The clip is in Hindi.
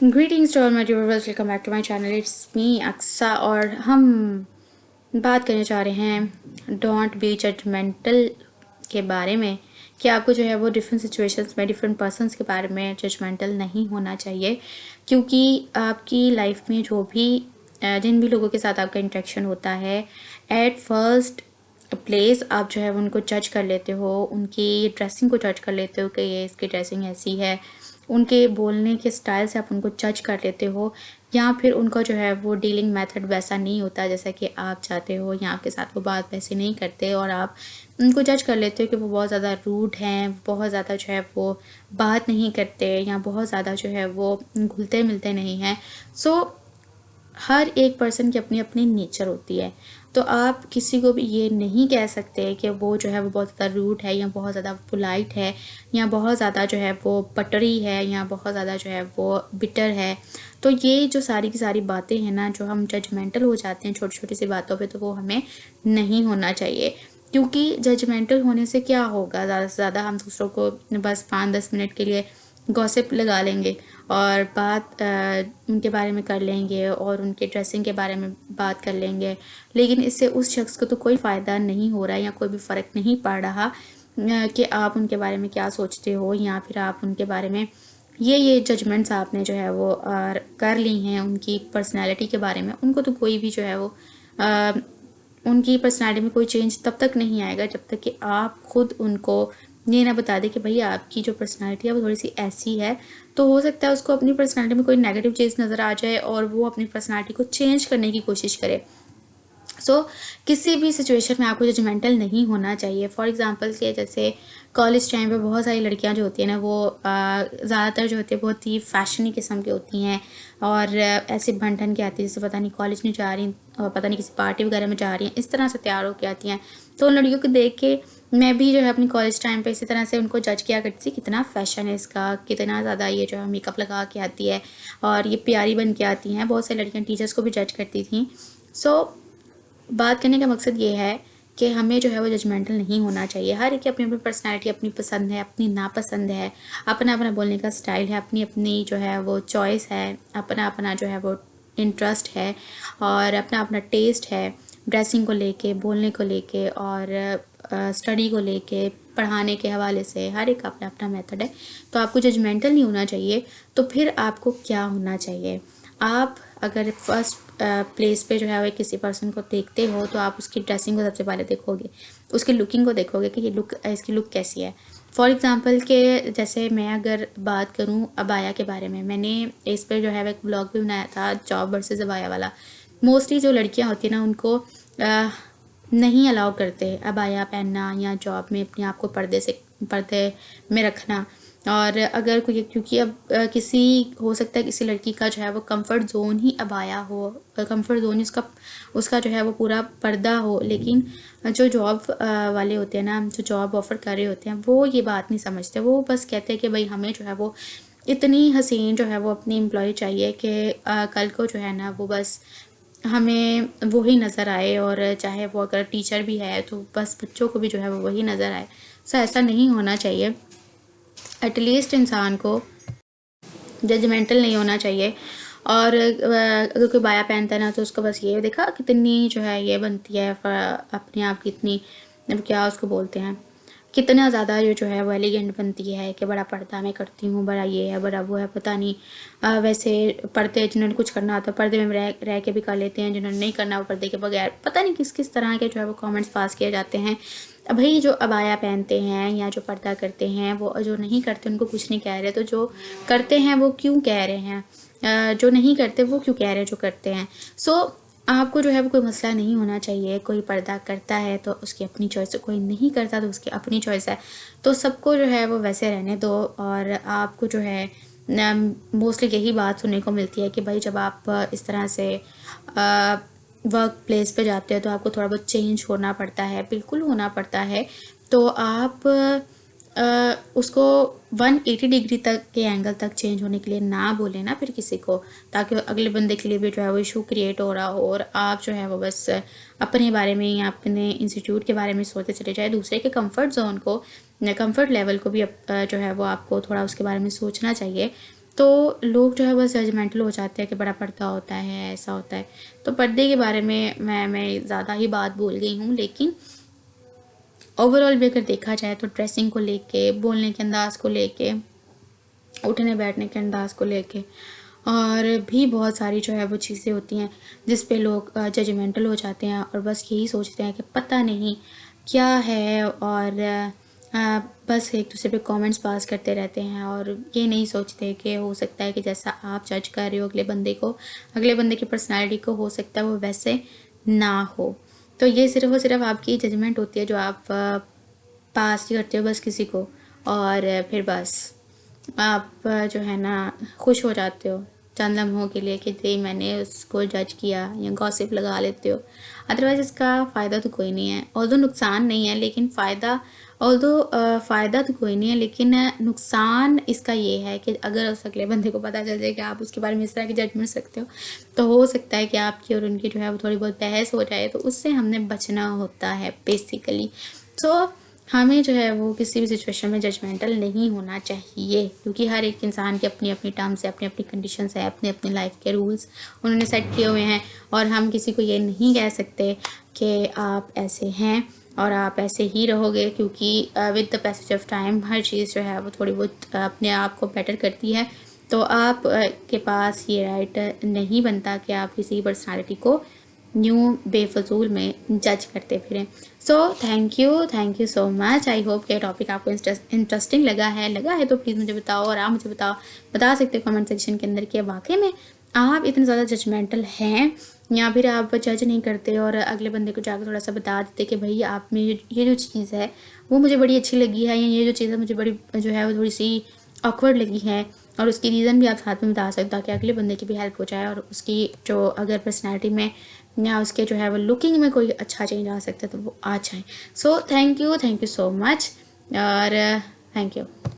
Greetings to all my viewers, welcome back to my channel. It's me Aqsa और हम बात करने जा रहे हैं डोंट बी जजमेंटल के बारे में कि आपको जो है वो डिफरेंट सिचुएशंस में डिफरेंट पर्सन्स के बारे में जजमेंटल नहीं होना चाहिए, क्योंकि आपकी लाइफ में जो भी जिन भी लोगों के साथ आपका इंटरेक्शन होता है, एट फर्स्ट प्लेस आप जो है उनको जज कर लेते हो, उनकी ड्रेसिंग को जज कर लेते हो कि ये इसकी ड्रेसिंग ऐसी है, उनके बोलने के स्टाइल से आप उनको जज कर लेते हो, या फिर उनका जो है वो डीलिंग मेथड वैसा नहीं होता जैसा कि आप चाहते हो, या आपके साथ वो बात वैसे नहीं करते और आप उनको जज कर लेते हो कि वो बहुत ज़्यादा रूड हैं, बहुत ज़्यादा जो है वो बात नहीं करते, या बहुत ज़्यादा जो है वो घुलते मिलते नहीं हैं। सो हर एक पर्सन की अपनी अपनी नेचर होती है, तो आप किसी को भी ये नहीं कह सकते कि वो जो है वो बहुत ज़्यादा रूड है, या बहुत ज़्यादा पोलाइट है, या बहुत ज़्यादा जो है वो पटरी है, या बहुत ज़्यादा जो है वो बिटर है। तो ये जो सारी की सारी बातें हैं ना, जो हम जजमेंटल हो जाते हैं छोटी छोटी सी बातों पे, तो वो हमें नहीं होना चाहिए। क्योंकि जजमेंटल होने से क्या होगा, ज़्यादा से ज़्यादा हम दूसरों को बस 5-10 मिनट के लिए गॉसिप लगा लेंगे और बात उनके बारे में कर लेंगे और उनके ड्रेसिंग के बारे में बात कर लेंगे, लेकिन इससे उस शख्स को तो कोई फ़ायदा नहीं हो रहा है, या कोई भी फ़र्क नहीं पड़ रहा कि आप उनके बारे में क्या सोचते हो, या फिर आप उनके बारे में ये जजमेंट्स आपने जो है वो कर ली हैं उनकी पर्सनैलिटी के बारे में। उनको तो कोई भी जो है वो उनकी पर्सनैलिटी में कोई चेंज तब तक नहीं आएगा जब तक कि आप खुद उनको ये ना बता दें कि भाई आपकी जो पर्सनैलिटी है वो थोड़ी सी ऐसी है। तो हो सकता है उसको अपनी पर्सनैलिटी में कोई नेगेटिव चीज़ नज़र आ जाए और वो अपनी पर्सनैलिटी को चेंज करने की कोशिश करे। किसी भी सिचुएशन में आपको जजमेंटल नहीं होना चाहिए। फॉर एग्जांपल के जैसे कॉलेज टाइम पे बहुत सारी लड़कियां जो होती हैं ना, वो ज़्यादातर जो होती है बहुत ही फैशनी किस्म की होती हैं और ऐसे बन ठन के आती है जैसे पता नहीं कॉलेज नहीं जा रही और पता नहीं किसी पार्टी वगैरह में जा रही हैं, इस तरह से तैयार होकर आती हैं। तो उन लड़कियों को देख के मैं भी जो है अपनी कॉलेज टाइम पे इसी तरह से उनको जज किया करती थी, कितना फ़ैशन है इसका, कितना ज़्यादा ये जो है मेकअप लगा के आती है और ये प्यारी बन के आती हैं। बहुत सारी लड़कियाँ टीचर्स को भी जज करती थी। बात करने का मकसद ये है कि हमें जो है वो जजमेंटल नहीं होना चाहिए। हर एक की अपनी अपनी पर्सनैलिटी, अपनी पसंद है, अपनी नापसंद है, अपना अपना बोलने का स्टाइल है, अपनी अपनी जो है वो चॉइस है, अपना अपना जो है वो इंटरेस्ट है और अपना अपना टेस्ट है, ड्रेसिंग को लेके, बोलने को लेके और स्टडी को लेके, पढ़ाने के हवाले से हर एक का अपना अपना मेथड है। तो आपको जजमेंटल नहीं होना चाहिए। तो फिर आपको क्या होना चाहिए? आप अगर फर्स्ट प्लेस पे जो है वो किसी पर्सन को देखते हो तो आप उसकी ड्रेसिंग को सबसे पहले देखोगे, उसकी लुकिंग को देखोगे कि ये लुक, इसकी लुक कैसी है। फॉर एग्जांपल के जैसे मैं अगर बात करूं अबाया के बारे में, मैंने इस पर जो है एक ब्लॉग भी बनाया था, जॉब वर्सेस अबाया वाला। मोस्टली जो लड़कियां होती हैं ना, उनको नहीं अलाउ करते अबाया पहनना या जॉब में अपने आप को पर्दे में रखना। और अगर कोई, क्योंकि अब किसी हो सकता है किसी लड़की का जो है वो कंफर्ट जोन ही अबाया हो, कंफर्ट जोन ही उसका जो है वो पूरा पर्दा हो, लेकिन जो जॉब वाले होते हैं ना, जो जॉब ऑफर कर रहे होते हैं, वो ये बात नहीं समझते। वो बस कहते हैं कि भाई हमें जो है वो इतनी हसीन जो है वो अपनी एम्प्लॉय चाहिए कि कल को जो है ना वो बस हमें वही नज़र आए, और चाहे वो अगर टीचर भी है तो बस बच्चों को भी जो है वो वही नज़र आए। सो ऐसा नहीं होना चाहिए। एटलीस्ट इंसान को जजमेंटल नहीं होना चाहिए। और अगर कोई बाया पहनता है ना, तो उसको बस ये देखा कितनी जो है ये बनती है अपने आप की, इतनी क्या उसको बोलते हैं, कितना ज़्यादा ये जो है वो एलिगेंट बनती है कि बड़ा पर्दा मैं करती हूँ, बड़ा ये है, बड़ा वो है। पता नहीं वैसे पर्दे जिन्होंने कुछ करना होता है पर्दे में रह के भी कर लेते हैं, जिन्होंने नहीं करना वो पर्दे के बगैर, पता नहीं किस किस तरह के जो है वो कमेंट्स पास किए जाते हैं। भाई जो अबाया पहनते हैं या जो पर्दा करते हैं, वो जो नहीं करते उनको कुछ नहीं कह रहे, तो जो करते हैं वो क्यों कह रहे हैं, जो नहीं करते वो क्यों कह रहे हैं जो करते हैं। आपको जो है वो कोई मसला नहीं होना चाहिए। कोई पर्दा करता है तो उसकी अपनी चॉइस है, कोई नहीं करता तो उसकी अपनी चॉइस है। तो सबको जो है वो वैसे रहने दो। और आपको जो है मोस्टली यही बात सुनने को मिलती है कि भाई जब आप इस तरह से वर्क प्लेस पे जाते हो तो आपको थोड़ा बहुत चेंज होना पड़ता है, बिल्कुल होना पड़ता है। तो आप उसको 180 डिग्री तक के एंगल तक चेंज होने के लिए ना बोले ना फिर किसी को, ताकि अगले बंदे के लिए भी जो है वो इशू क्रिएट हो रहा हो और आप जो है वो बस अपने बारे में या अपने इंस्टीट्यूट के बारे में सोचते चले जाए। दूसरे के कंफर्ट जोन को, कंफर्ट लेवल को भी जो है वो आपको थोड़ा उसके बारे में सोचना चाहिए। तो लोग जो है बस जजमेंटल हो जाते हैं कि बड़ा पर्दा होता है, ऐसा होता है। तो पर्दे के बारे में मैं ज़्यादा ही बात बोल गई हूँ, लेकिन ओवरऑल भी अगर देखा जाए तो ड्रेसिंग को लेके, बोलने के अंदाज़ को लेके, उठने बैठने के अंदाज़ को लेके और भी बहुत सारी जो है वो चीज़ें होती हैं जिस पे लोग जजमेंटल हो जाते हैं और बस यही सोचते हैं कि पता नहीं क्या है, और बस एक दूसरे पे कमेंट्स पास करते रहते हैं और ये नहीं सोचते कि हो सकता है कि जैसा आप जज कर रहे हो अगले बंदे को, अगले बंदे की पर्सनैलिटी को, हो सकता है वो वैसे ना हो। तो ये सिर्फ़ और सिर्फ आपकी जजमेंट होती है जो आप पास करते हो बस किसी को, और फिर बस आप जो है ना खुश हो जाते हो चंद लम्हों के लिए कि दे मैंने उसको जज किया, या गॉसिप लगा लेते हो। अदरवाइज़ इसका फ़ायदा तो कोई नहीं है, ऑल्दो नुकसान नहीं है लेकिन फ़ायदा, फ़ायदा तो कोई नहीं है लेकिन नुकसान इसका ये है कि अगर उस अगले बंदे को पता चल जाए कि आप उसके बारे में इस तरह की जजमेंट्स रखते हो, तो हो सकता है कि आपकी और उनकी जो है वो थोड़ी बहुत बहस हो जाए, तो उससे हमने बचना होता है बेसिकली। सो हमें जो है वो किसी भी सिचुएशन में जजमेंटल नहीं होना चाहिए, क्योंकि हर एक इंसान की अपनी अपनी टर्म्स है, अपनी अपनी कंडीशंस है, अपने अपने लाइफ के रूल्स उन्होंने सेट किए हुए हैं, और हम किसी को ये नहीं कह सकते कि आप ऐसे हैं और आप ऐसे ही रहोगे, क्योंकि with the passage of time हर चीज़ जो है वो थोड़ी बहुत अपने आप को बेटर करती है। तो आप के पास ये राइट नहीं बनता कि आप किसी की पर्सनालिटी को न्यू बेफजूल में जज करते फिरें। So thank you so much. I hope कि टॉपिक आपको इंटरेस्टिंग लगा है तो प्लीज़ मुझे बताओ, और आप मुझे बता सकते हो कमेंट सेक्शन के अंदर कि वाकई में आप इतने ज़्यादा जजमेंटल हैं, या फिर आप जज नहीं करते और अगले बंदे को जाकर थोड़ा सा बता देते कि भाई आप में ये जो चीज़ है वो मुझे बड़ी अच्छी लगी है, या ये जो चीज़ है मुझे बड़ी जो है वो थोड़ी सी ऑकवर्ड लगी है, और उसकी रीज़न भी आप साथ में बता सकते हो ताकि अगले बंदे की भी हेल्प हो जाए, और उसकी जो अगर पर्सनैलिटी में या उसके जो है वो लुकिंग में कोई अच्छा चेंज आ सकता है तो वो आ जाए। सो थैंक यू सो मच, और थैंक यू।